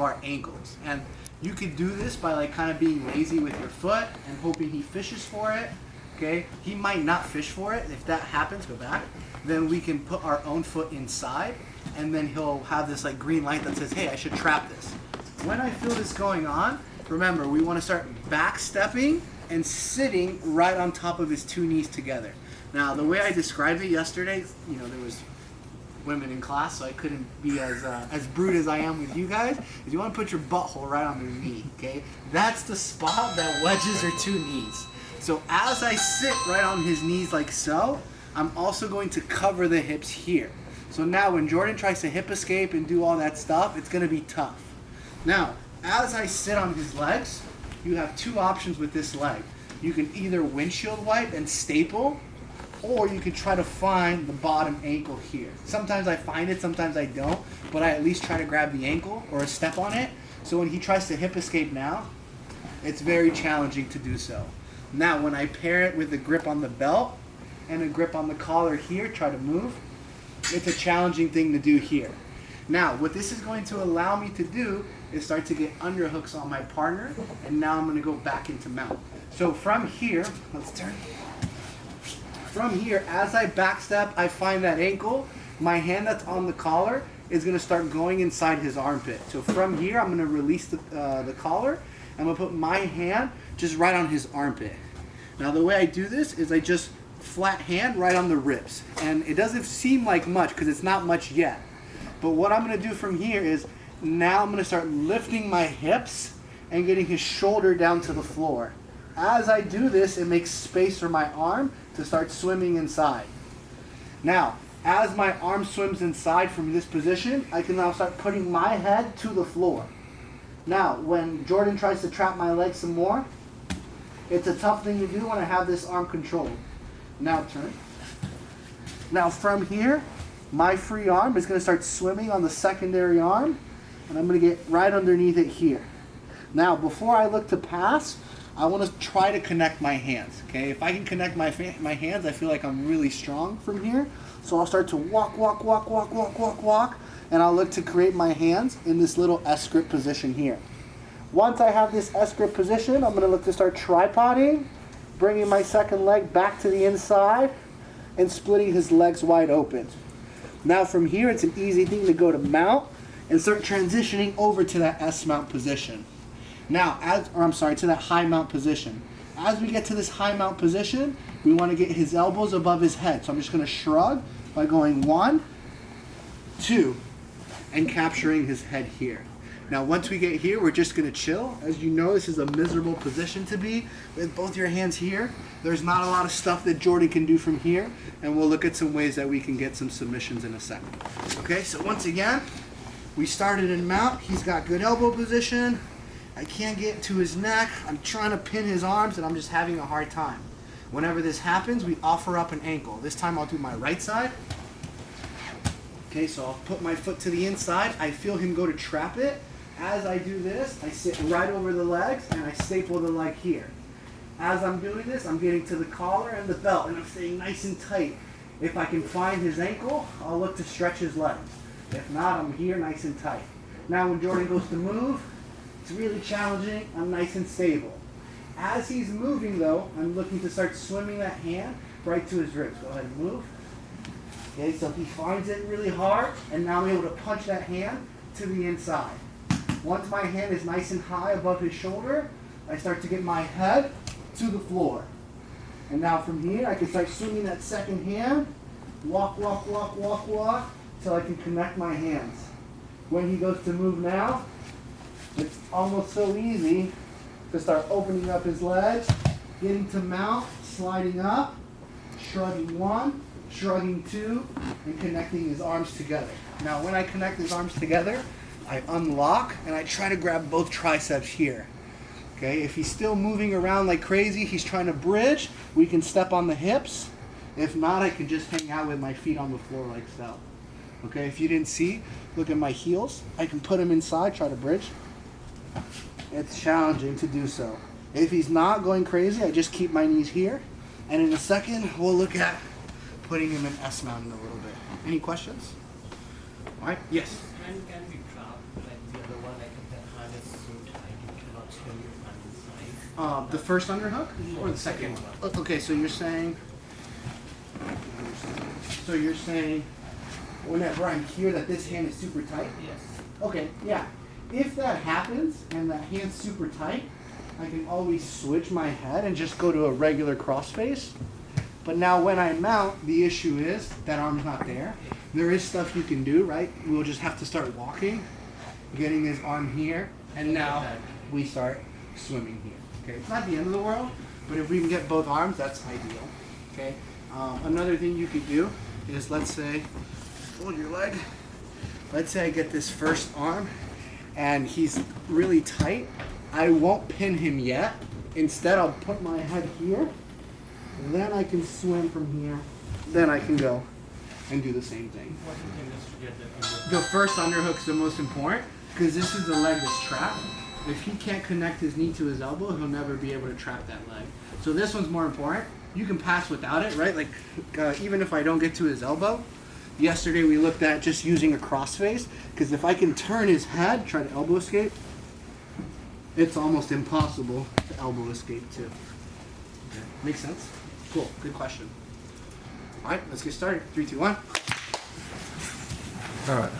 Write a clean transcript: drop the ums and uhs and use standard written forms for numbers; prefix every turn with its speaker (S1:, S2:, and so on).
S1: our ankles. And you could do this by like kind of being lazy with your foot and hoping he fishes for it. Okay, he might not fish for it. If that happens, go back. Then we can put our own foot inside, and then he'll have this like green light that says, hey, I should trap this. When I feel this going on, remember, we want to start back stepping and sitting right on top of his two knees together. Now, the way I described it yesterday, you know, there was women in class, so I couldn't be as brute as I am with you guys. Is you want to put your butthole right on their knee, okay? That's the spot that wedges their two knees. So as I sit right on his knees like so, I'm also going to cover the hips here. So now when Jordan tries to hip escape and do all that stuff, it's going to be tough. Now, as I sit on his legs, you have two options with this leg. You can either windshield wipe and staple, or you can try to find the bottom ankle here. Sometimes I find it, sometimes I don't, but I at least try to grab the ankle or step on it. So when he tries to hip escape now, it's very challenging to do so. Now, when I pair it with a grip on the belt and a grip on the collar here, try to move, it's a challenging thing to do here. Now, what this is going to allow me to do is start to get underhooks on my partner, and now I'm going to go back into mount. So from here, let's turn. From here, as I backstep, I find that ankle, my hand that's on the collar is going to start going inside his armpit. So from here, I'm going to release the collar. I'm going to put my hand just right on his armpit. Now the way I do this is I just flat hand right on the ribs. And it doesn't seem like much because it's not much yet. But what I'm going to do from here is now I'm going to start lifting my hips and getting his shoulder down to the floor. As I do this, it makes space for my arm to start swimming inside. Now, as my arm swims inside from this position, I can now start putting my head to the floor. Now, when Jordan tries to trap my leg some more, it's a tough thing to do when I have this arm controlled. Now turn. Now from here, my free arm is going to start swimming on the secondary arm, and I'm going to get right underneath it here. Now, before I look to pass, I want to try to connect my hands. Okay, if I can connect my hands, I feel like I'm really strong from here. So I'll start to walk, and I'll look to create my hands in this little S-grip position here. Once I have this S-grip position, I'm going to look to start tripoding, bringing my second leg back to the inside, and splitting his legs wide open. Now from here, it's an easy thing to go to mount and start transitioning over to that S-mount position. Now, to that high mount position. As we get to this high mount position, we want to get his elbows above his head. So I'm just going to shrug by going 1, 2, and capturing his head here. Now, once we get here, we're just going to chill. As you know, this is a miserable position to be with both your hands here. There's not a lot of stuff that Jordan can do from here, and we'll look at some ways that we can get some submissions in a second. Okay, so once again, we started in mount. He's got good elbow position. I can't get to his neck. I'm trying to pin his arms, and I'm just having a hard time. Whenever this happens, we offer up an ankle. This time I'll do my right side. Okay, so I'll put my foot to the inside. I feel him go to trap it. As I do this, I sit right over the legs, and I staple the leg here. As I'm doing this, I'm getting to the collar and the belt, and I'm staying nice and tight. If I can find his ankle, I'll look to stretch his legs. If not, I'm here nice and tight. Now when Jordan goes to move, it's really challenging. I'm nice and stable. As he's moving though, I'm looking to start swimming that hand right to his ribs. Go ahead and move. Okay, so he finds it really hard, and now I'm able to punch that hand to the inside. Once my hand is nice and high above his shoulder, I start to get my head to the floor. And now from here, I can start swinging that second hand, walk, till I can connect my hands. When he goes to move now, it's almost so easy to start opening up his legs, getting to mount, sliding up, shrugging 1, shrugging 2, and connecting his arms together. Now when I connect his arms together, I unlock and I try to grab both triceps here. Okay, if he's still moving around like crazy, he's trying to bridge, we can step on the hips. If not, I can just hang out with my feet on the floor like so. Okay, if you didn't see, look at my heels. I can put him inside, try to bridge. It's challenging to do so. If he's not going crazy, I just keep my knees here. And in a second, we'll look at putting him in S-mount in a little bit. Any questions? All right, yes?
S2: Can we trap like the other one, like a
S1: The first underhook or the second one? Okay, so you're saying. So you're saying, whenever I'm here, that this hand is super tight.
S2: Yes.
S1: Okay, yeah. If that happens and that hand's super tight, I can always switch my head and just go to a regular crossface. But now when I mount, the issue is that arm's not there. There is stuff you can do, right? We'll just have to start walking, getting his arm here, and now we start swimming here. Okay, it's not the end of the world, but if we can get both arms, that's ideal. Okay. Another thing you could do is, let's say, hold your leg. Let's say I get this first arm, and he's really tight. I won't pin him yet. Instead, I'll put my head here. Then I can swim from here. Then I can go and do the same thing.
S2: What you can just get the underhook.
S1: The first underhook's the most important because this is the leg that's trapped. If he can't connect his knee to his elbow, he'll never be able to trap that leg. So this one's more important. You can pass without it, right? Like even if I don't get to his elbow. Yesterday we looked at just using a crossface because if I can turn his head, try to elbow escape, it's almost impossible to elbow escape too. Okay. Makes sense? Cool. Good question. All right, let's get started. 3, 2, 1.
S3: All right.